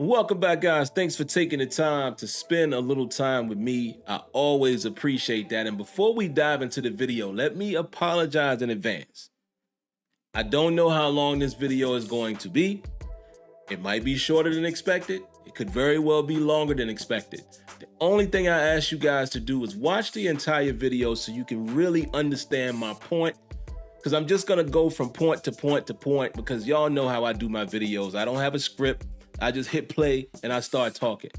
Welcome back, guys. Thanks for taking the time to spend a little time with me. I always appreciate that. And before we dive into the video, let me apologize in advance. I don't know how long this video is going to be. It might be shorter than expected. It could very well be longer than expected. The only thing I ask you guys to do is watch the entire video so you can really understand my point. Because I'm just going to go from point to point to point because y'all know how I do my videos. I don't have a script. I just hit play and I start talking.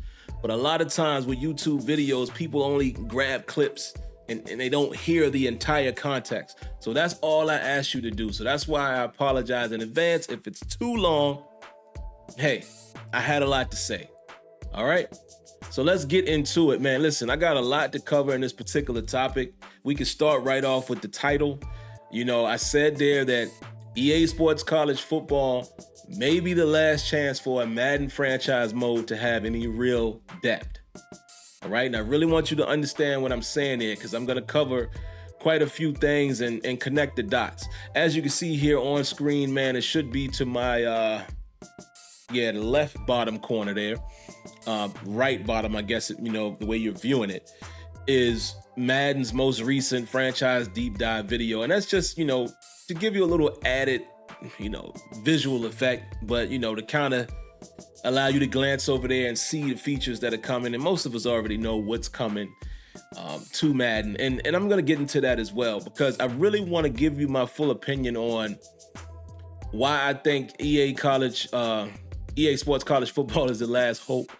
But a lot of times with YouTube videos, people only grab clips and they don't hear the entire context. So that's all I ask you to do. So that's why I apologize in advance. If it's too long, hey, I had a lot to say. All right. So let's get into it, man. Listen, I got a lot to cover in this particular topic. We can start right off with the title. You know, I said there that EA Sports College Football may be the last chance for a Madden Franchise Mode to have any real depth. All right, and I really want you to understand what I'm saying here because I'm going to cover quite a few things and connect the dots. As you can see here on screen, man, it should be to my, the left bottom corner there. Right bottom, I guess, the way you're viewing it, is Madden's most recent franchise deep dive video. And that's just, to give you a little added visual effect, but to kind of allow you to glance over there and see the features that are coming. And most of us already know what's coming to Madden. And I'm going to get into that as well, because I really want to give you my full opinion on why I think EA Sports College Football is the last hope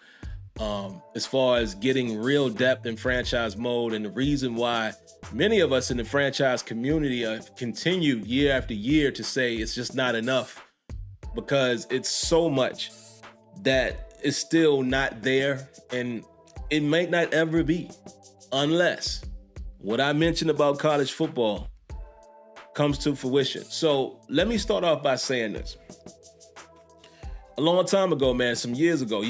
as far as getting real depth in franchise mode, and the reason why many of us in the franchise community have continued year after year to say it's just not enough, because it's so much that is still not there, and it might not ever be unless what I mentioned about college football comes to fruition. So let me start off by saying this. A long time ago, man, some years ago,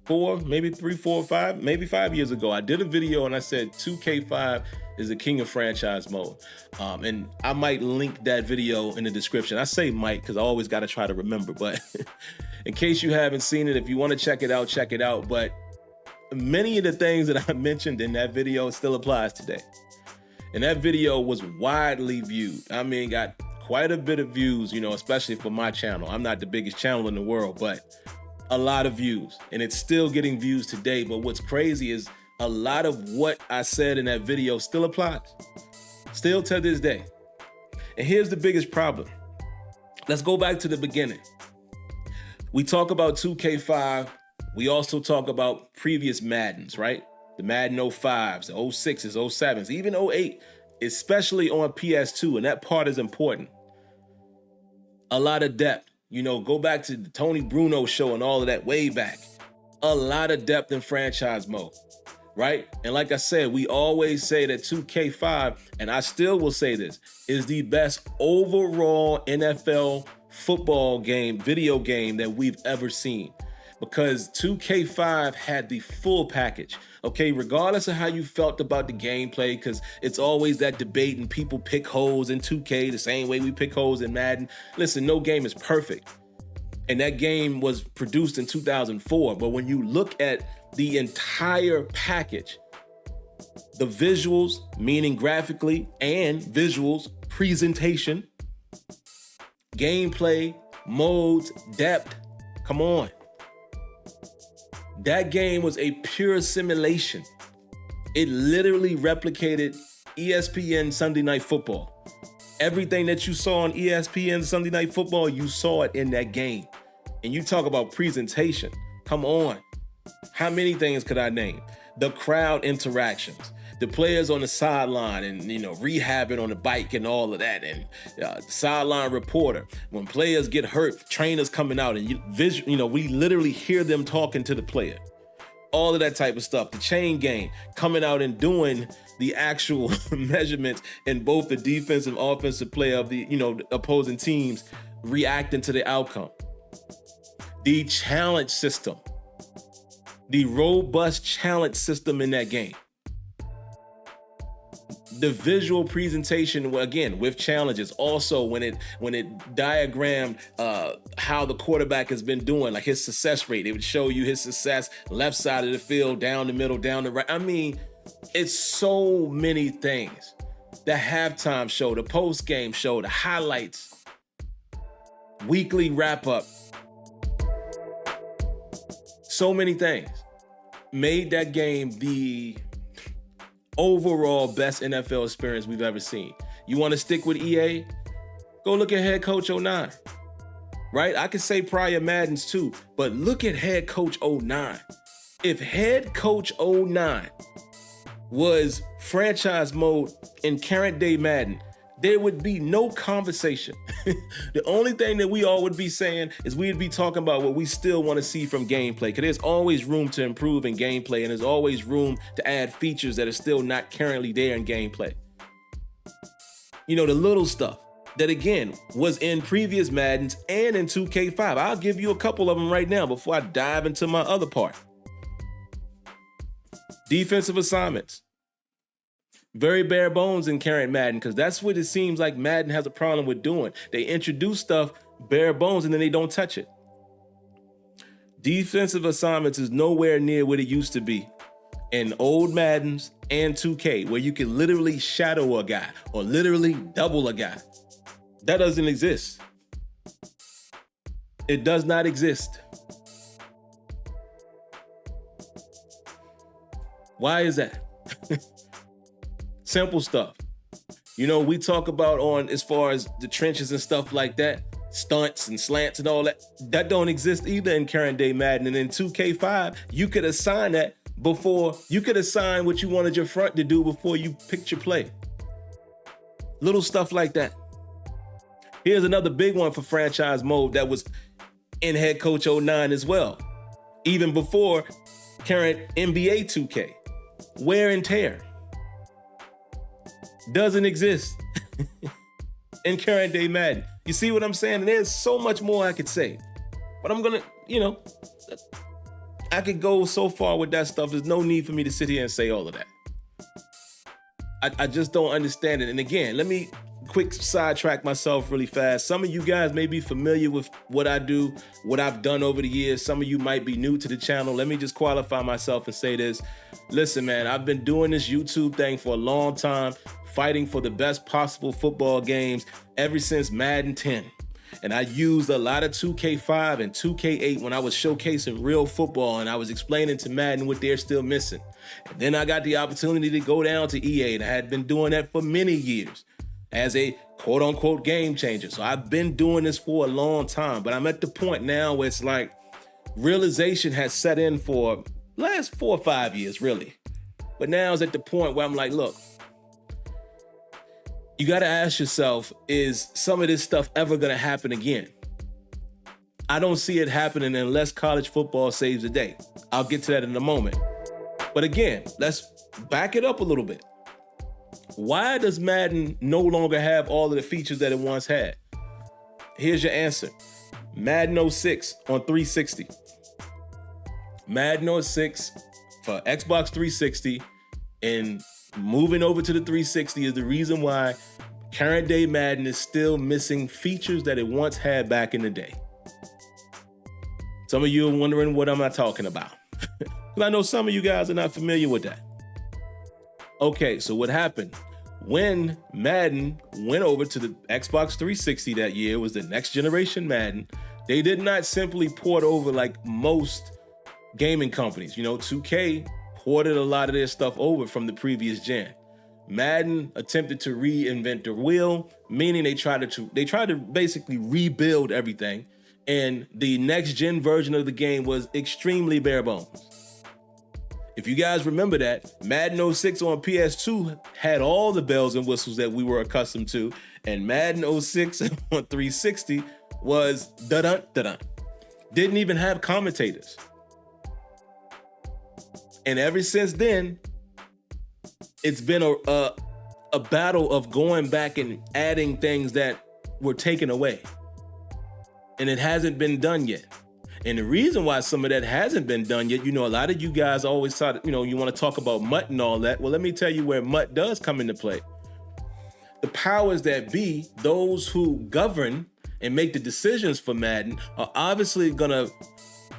4, maybe 3, 4, 5, maybe 5 years ago, I did a video and I said 2K5 is the king of franchise mode. And I might link that video in the description. I say might because I always got to try to remember, but in case you haven't seen it, if you want to check it out, check it out. But many of the things that I mentioned in that video still applies today. And that video was widely viewed. I mean, got quite a bit of views, especially for my channel. I'm not the biggest channel in the world, but a lot of views, and it's still getting views today. But what's crazy is a lot of what I said in that video still applies, still to this day. And here's the biggest problem. Let's go back to the beginning. We talk about 2K5. We also talk about previous Maddens, right? The Madden 05s, the 06s, 07s, even 08, especially on PS2, and that part is important. A lot of depth. Go back to the Tony Bruno show and all of that way back. A lot of depth in franchise mode, right? And like I said, we always say that 2K5, and I still will say this, is the best overall NFL football game, video game that we've ever seen. Because 2K5 had the full package, okay? Regardless of how you felt about the gameplay, because it's always that debate and people pick holes in 2K the same way we pick holes in Madden. Listen, no game is perfect. And that game was produced in 2004. But when you look at the entire package, the visuals, meaning graphically and visuals, presentation, gameplay, modes, depth, come on. That game was a pure simulation. It literally replicated ESPN Sunday Night Football. Everything that you saw on ESPN Sunday Night Football, you saw it in that game. And you talk about presentation. Come on. How many things could I name? The crowd interactions, the players on the sideline and, rehabbing on the bike and all of that. And sideline reporter, when players get hurt, trainers coming out and we literally hear them talking to the player. All of that type of stuff. The chain game, coming out and doing the actual measurements in both the defensive and offensive play of the, opposing teams, reacting to the outcome. The challenge system, the robust challenge system in that game. The visual presentation, again, with challenges. Also, when it diagrammed how the quarterback has been doing, like his success rate, it would show you his success, left side of the field, down the middle, down the right. I mean, it's so many things. The halftime show, the post-game show, the highlights, weekly wrap-up. So many things made that game the overall best NFL experience we've ever seen. You want to stick with EA? Go look at Head Coach 09, right? I could say prior Maddens too, but look at Head Coach 09. If Head Coach 09 was franchise mode in current day Madden, there would be no conversation. The only thing that we all would be saying is we'd be talking about what we still want to see from gameplay, because there's always room to improve in gameplay, and there's always room to add features that are still not currently there in gameplay. You know, the little stuff that, again, was in previous Maddens and in 2K5. I'll give you a couple of them right now before I dive into my other part. Defensive assignments. Very bare bones in current Madden, because that's what it seems like Madden has a problem with doing. They introduce stuff bare bones and then they don't touch it. Defensive assignments is nowhere near what it used to be in old Maddens and 2K, where you can literally shadow a guy or literally double a guy. That doesn't exist. It does not exist. Why is that? Simple stuff. You know, we talk about on as far as the trenches and stuff like that, stunts and slants and all that. That don't exist either in current day Madden. And in 2K5, you could assign that before, you could assign what you wanted your front to do before you picked your play. Little stuff like that. Here's another big one for franchise mode that was in Head Coach 09 as well. Even before current NBA 2K. Wear and tear. Doesn't exist in current day Madden. You see what I'm saying? And there's so much more I could say, but I'm gonna, you know, I could go so far with that stuff. There's no need for me to sit here and say all of that. I just don't understand it. And again, let me quick sidetrack myself really fast. Some of you guys may be familiar with what I do, what I've done over the years. Some of you might be new to the channel. Let me just qualify myself and say this. Listen, man, I've been doing this YouTube thing for a long time, fighting for the best possible football games ever since Madden 10. And I used a lot of 2K5 and 2K8 when I was showcasing real football and I was explaining to Madden what they're still missing. And then I got the opportunity to go down to EA, and I had been doing that for many years as a quote unquote game changer. So I've been doing this for a long time, but I'm at the point now where it's like realization has set in for last 4 or 5 years, really. But now it's at the point where I'm like, look, you got to ask yourself, is some of this stuff ever going to happen again? I don't see it happening unless college football saves the day. I'll get to that in a moment. But again, let's back it up a little bit. Why does Madden no longer have all of the features that it once had? Here's your answer. Madden 06 on 360. Madden 06 for Xbox 360 and moving over to the 360 is the reason why current day Madden is still missing features that it once had back in the day. Some of you are wondering what am I talking about? Because I know some of you guys are not familiar with that. Okay, so what happened? When Madden went over to the Xbox 360 that year, was the next generation Madden, they did not simply port over like most gaming companies. You know, 2K ported a lot of their stuff over from the previous gen. Madden attempted to reinvent the wheel, meaning they tried to basically rebuild everything. And the next gen version of the game was extremely bare bones. If you guys remember that, Madden 06 on PS2 had all the bells and whistles that we were accustomed to, and Madden 06 on 360 was da-dun, da-dun. Didn't even have commentators. And ever since then, it's been a battle of going back and adding things that were taken away. And it hasn't been done yet. And the reason why some of that hasn't been done yet, you know, a lot of you guys always thought, you know, you want to talk about MUT and all that. Well, let me tell you where MUT does come into play. the powers that be, those who govern and make the decisions for Madden, are obviously gonna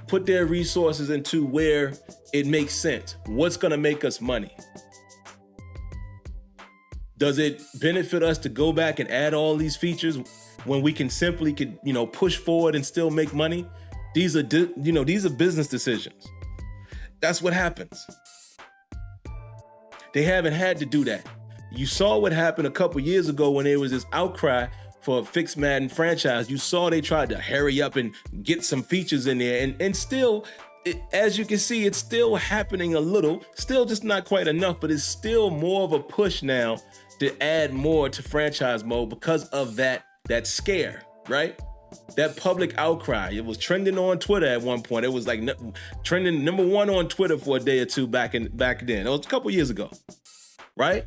put their resources into where it makes sense. What's gonna make us money? Does it benefit us to go back and add all these features when we can simply push forward and still make money? These are business decisions. That's what happens. They haven't had to do that. You saw what happened a couple years ago when there was this outcry for a fixed Madden franchise. You saw they tried to hurry up and get some features in there, and still, as you can see, it's still happening a little, still just not quite enough, but it's still more of a push now to add more to franchise mode because of that scare, right? That public outcry. It was trending on Twitter at one point. It was like trending #1 on Twitter for a day or two back then. It was a couple years ago, right?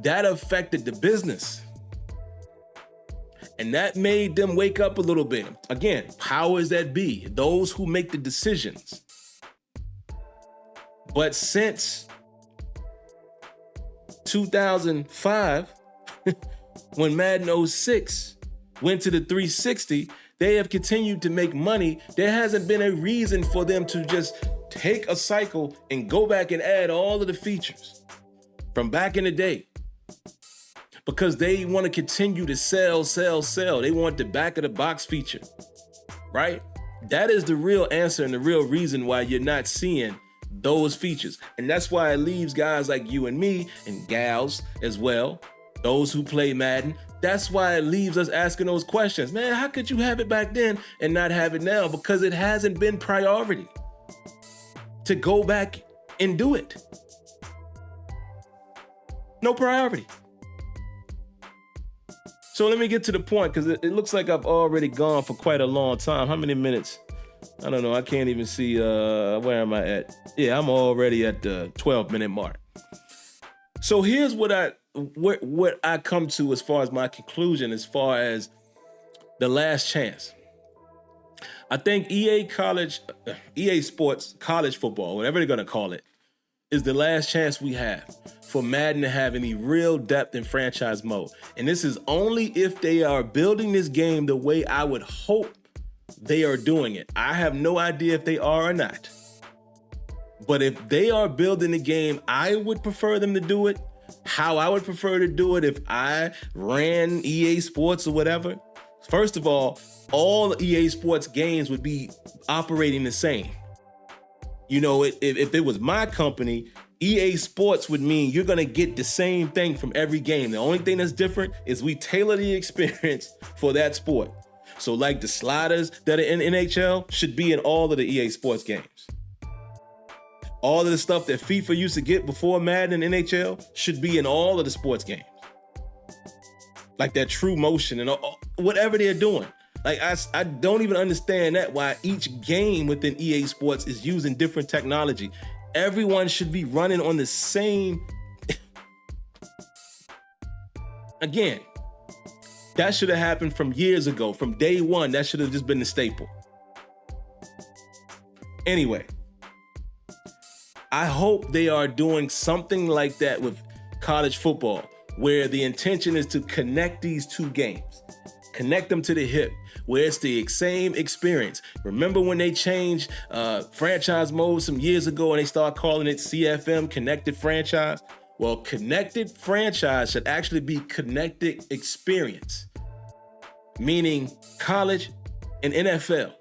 That affected the business. And that made them wake up a little bit. Again, powers that be, those who make the decisions. But since 2005, when Madden 06 went to the 360, they have continued to make money. There hasn't been a reason for them to just take a cycle and go back and add all of the features from back in the day, because they want to continue to sell. They want the back of the box feature, right? That is the real answer and the real reason why you're not seeing those features. And that's why it leaves guys like you and me, and gals as well, those who play Madden, that's why it leaves us asking those questions. Man, how could you have it back then and not have it now? Because it hasn't been priority to go back and do it. No priority. So let me get to the point, because it looks like I've already gone for quite a long time. How many minutes? I don't know. I can't even see where am I at. Yeah, I'm already at the 12-minute mark. So here's what I come to as far as my conclusion, as far as the last chance. I think EA Sports College Football, whatever they're gonna call it, is the last chance we have for Madden to have any real depth in franchise mode. And this is only if they are building this game the way I would hope they are doing it. I have no idea if they are or not. But if they are building the game, I would prefer them to do it how I would prefer to do it if I ran EA Sports or whatever. First of all EA Sports games would be operating the same. You know, if it was my company, EA Sports would mean you're gonna get the same thing from every game. The only thing that's different is we tailor the experience for that sport. So like the sliders that are in NHL should be in all of the EA Sports games. All of the stuff that FIFA used to get before Madden and NHL should be in all of the sports games. Like that true motion and whatever they're doing. Like I don't even understand that, why each game within EA Sports is using different technology. Everyone should be running on the same. Again, that should have happened from years ago, from day one. That should have just been the staple. Anyway, I hope they are doing something like that with college football, where the intention is to connect these two games, connect them to the hip, where it's the same experience. Remember when they changed franchise mode some years ago and they started calling it CFM, Connected Franchise? Well, Connected Franchise should actually be Connected Experience, meaning college and NFL.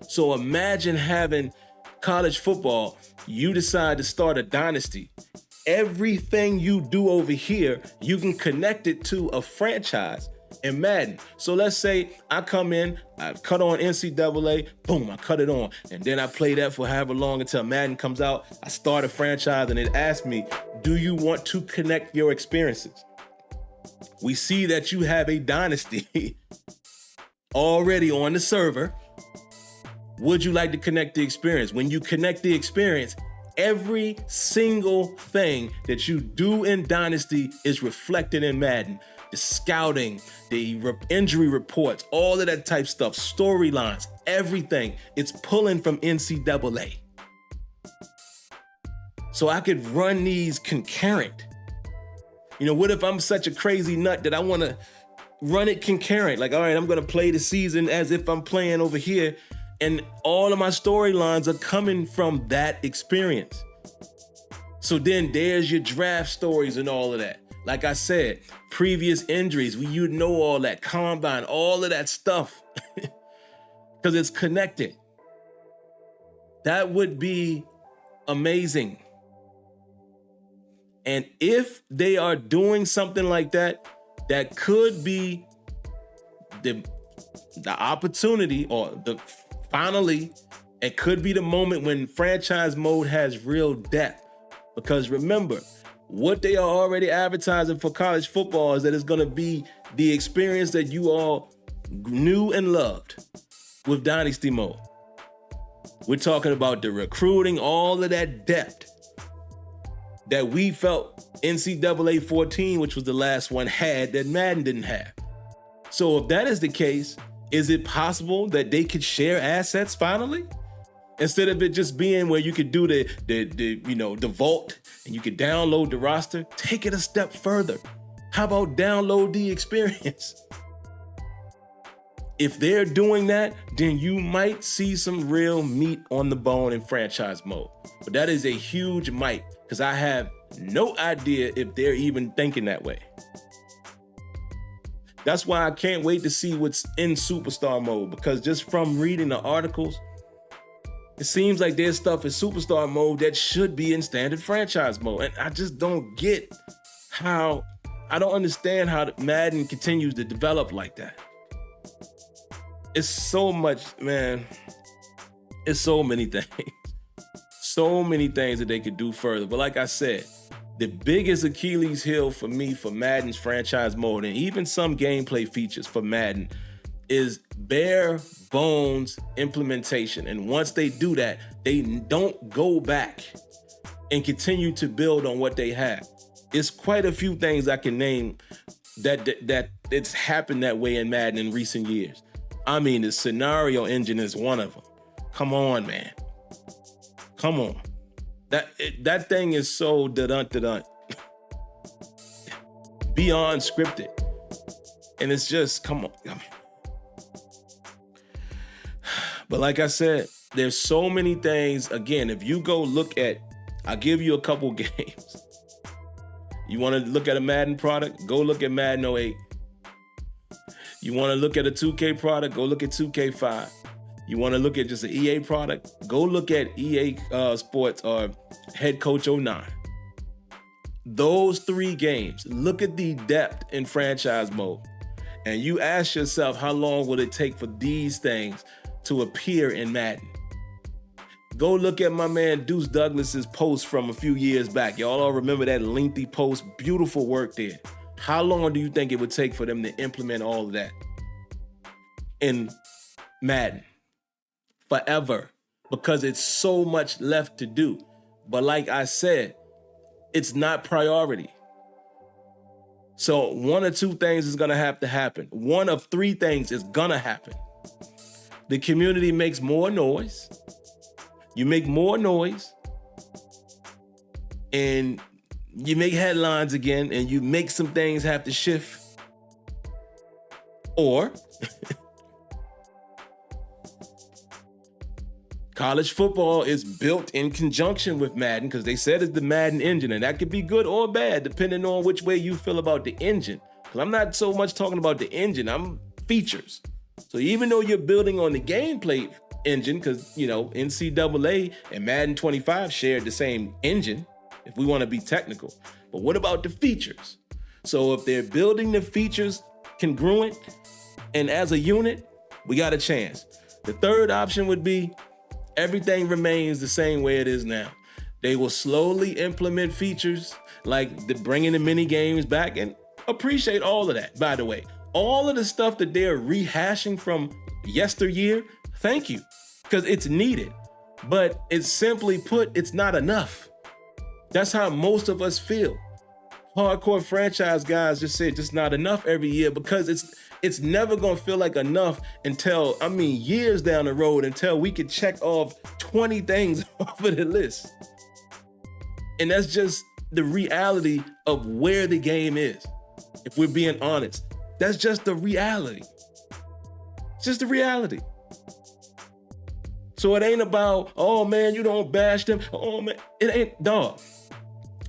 So imagine having college football, you decide to start a dynasty. Everything you do over here, you can connect it to a franchise in Madden. So let's say I come in, I cut on NCAA, boom, I cut it on. And then I play that for however long until Madden comes out. I start a franchise and it asks me, do you want to connect your experiences? We see that you have a dynasty already on the server. Would you like to connect the experience? When you connect the experience, every single thing that you do in Dynasty is reflected in Madden. The scouting, the injury reports, all of that type stuff, storylines, everything. It's pulling from NCAA. So I could run these concurrent. What if I'm such a crazy nut that I want to run it concurrent? Like, all right, I'm going to play the season as if I'm playing over here. And all of my storylines are coming from that experience. So then there's your draft stories and all of that. Like I said, previous injuries, you know all that, combine, all of that stuff, because it's connected. That would be amazing. And if they are doing something like that, that could be the opportunity, or finally, it could be the moment when franchise mode has real depth. Because remember, what they are already advertising for college football is that it's going to be the experience that you all knew and loved with Dynasty Mode. We're talking about the recruiting, all of that depth that we felt NCAA 14, which was the last one, had that Madden didn't have. So if that is the case, is it possible that they could share assets finally? Instead of it just being where you could do the vault and you could download the roster, take it a step further. How about download the experience? If they're doing that, then you might see some real meat on the bone in franchise mode. But that is a huge might, because I have no idea if they're even thinking that way. That's why I can't wait to see what's in superstar mode, because just from reading the articles, it seems like there's stuff in superstar mode that should be in standard franchise mode. And I just don't get I don't understand how Madden continues to develop like that. It's so much, man. It's so many things. So many things that they could do further. But like I said, the biggest Achilles heel for me for Madden's franchise mode, and even some gameplay features for Madden, is bare bones implementation. And once they do that, they don't go back and continue to build on what they have. It's quite a few things I can name that it's happened that way in Madden in recent years. I mean, the scenario engine is one of them. Come on, man. Come on. That thing is so da-dun. Beyond scripted. And it's just, come on. But like I said, there's so many things. Again, if you go look at, I'll give you a couple games. You want to look at a Madden product? Go look at Madden 08. You want to look at a 2K product? Go look at 2K5. You want to look at just an EA product? Go look at EA Sports or Head Coach 09. Those three games, look at the depth in franchise mode. And you ask yourself, how long will it take for these things to appear in Madden? Go look at my man Deuce Douglas's post from a few years back. Y'all all remember that lengthy post? Beautiful work there. How long do you think it would take for them to implement all of that in Madden? Forever. Because it's so much left to do. But like I said, it's not priority. So one or two things is gonna have to happen. One of three things is gonna happen. The community makes more noise. You make more noise. And you make headlines again, and you make some things have to shift. Or college football is built in conjunction with Madden, because they said it's the Madden engine, and that could be good or bad depending on which way you feel about the engine. Because I'm not so much talking about the engine, I'm features. So even though you're building on the gameplay engine, because NCAA and Madden 25 shared the same engine, if we want to be technical. But what about the features? So if they're building the features congruent and as a unit, we got a chance. The third option would be everything remains the same way it is now. They will slowly implement features like bringing the mini games back, and appreciate all of that, by the way. All of the stuff that they're rehashing from yesteryear, thank you, because it's needed. But it's simply put, it's not enough. That's how most of us feel. Hardcore franchise guys just say just not enough every year, because it's never gonna feel like enough until, years down the road, until we can check off 20 things off of the list. And that's just the reality of where the game is. If we're being honest, that's just the reality. It's just the reality. So it ain't about, oh man, you don't bash them. Oh man, it ain't, dog.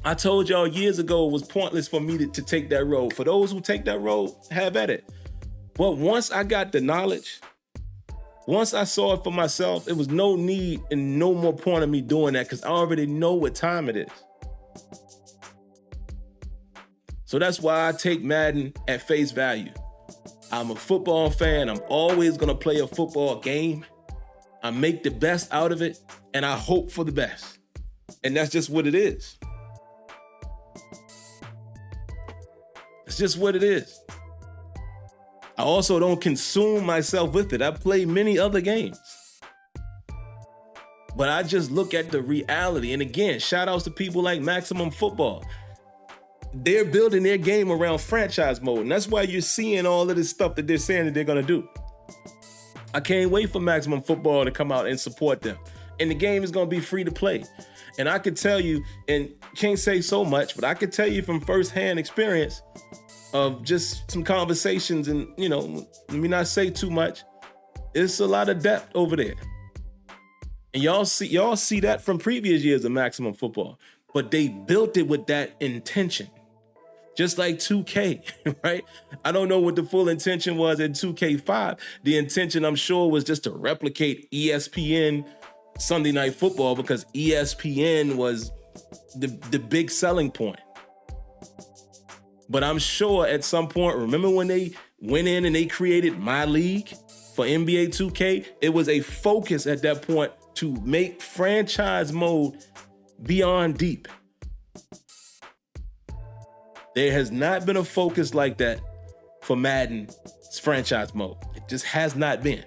I told y'all years ago it was pointless for me to take that road. For those who take that road, have at it. But once I got the knowledge, once I saw it for myself, it was no need and no more point of me doing that because I already know what time it is. So that's why I take Madden at face value. I'm a football fan. I'm always gonna play a football game. I make the best out of it and I hope for the best. And that's just what it is. It's just what it is. I also don't consume myself with it. I play many other games. But I just look at the reality. And again, shout outs to people like Maximum Football. They're building their game around franchise mode. And that's why you're seeing all of this stuff that they're saying that they're gonna do. I can't wait for Maximum Football to come out and support them. And the game is gonna be free to play. And I could tell you, and can't say so much, but I could tell you from firsthand experience of just some conversations and, you know, let me not say too much. It's a lot of depth over there. And y'all see that from previous years of Maximum Football, but they built it with that intention. Just like 2K, right? I don't know what the full intention was in 2K5. The intention, I'm sure, was just to replicate ESPN Sunday Night Football because ESPN was the big selling point. But I'm sure at some point, remember when they went in and they created My League for NBA 2K? It was a focus at that point to make franchise mode beyond deep. There has not been a focus like that for Madden's franchise mode. It just has not been.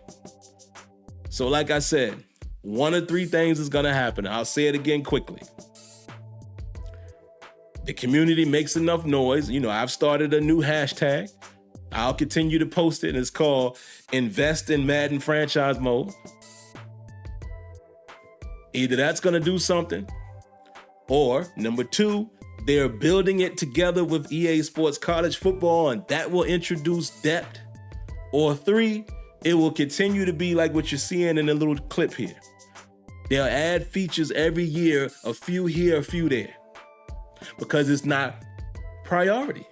So like I said, one of three things is gonna happen. I'll say it again quickly. The community makes enough noise. You know, I've started a new hashtag. I'll continue to post it, and it's called Invest in Madden Franchise Mode. Either that's gonna do something, or number two, they're building it together with EA Sports College Football, and that will introduce depth. Or three, it will continue to be like what you're seeing in the little clip here. They'll add features every year, a few here, a few there, because it's not priority.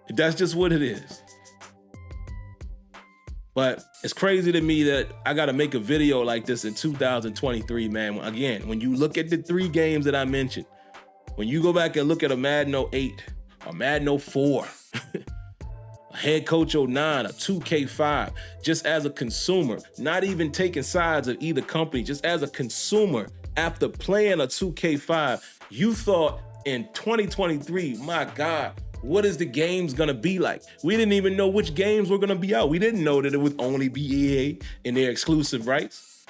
That's just what it is. But it's crazy to me that I gotta make a video like this in 2023, man. Again, when you look at the three games that I mentioned, when you go back and look at a Madden 08, a Madden 04, a Head Coach 09, a 2K5, just as a consumer, not even taking sides of either company, just as a consumer, after playing a 2K5, you thought in 2023, my God, what is the games gonna be like? We didn't even know which games were gonna be out. We didn't know that it would only be EA and their exclusive rights.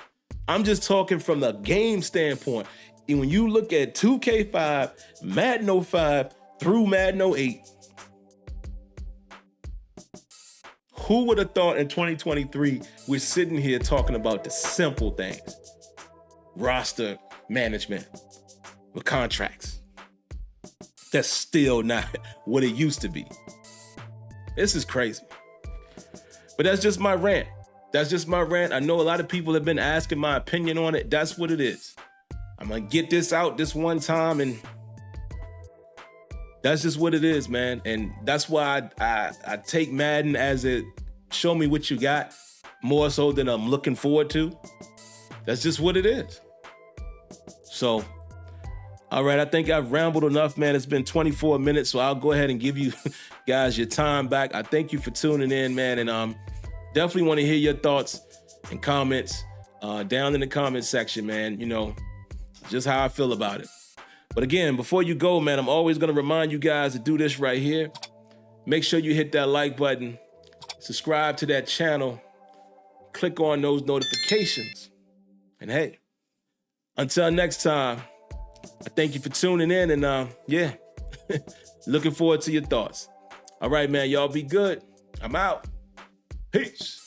I'm just talking from the game standpoint. And when you look at 2K5, Madden 05 through Madden 08, who would have thought in 2023 we're sitting here talking about the simple things? Roster management with contracts. That's still not what it used to be. This is crazy. But that's just my rant. That's just my rant. I know a lot of people have been asking my opinion on it. That's what it is. I'm gonna get this out this one time, and that's just what it is, man. And that's why I take Madden as it show me what you got, more so than I'm looking forward to. That's just what it is. So, all right, I think I've rambled enough, man. It's been 24 minutes, so I'll go ahead and give you guys your time back. I thank you for tuning in, man, and definitely want to hear your thoughts and comments down in the comment section, man. You know, just how I feel about it. But again, before you go, man, I'm always going to remind you guys to do this right here. Make sure you hit that like button, subscribe to that channel, click on those notifications. And hey, until next time, I thank you for tuning in, and yeah, looking forward to your thoughts. All right, man, y'all be good. I'm out. Peace.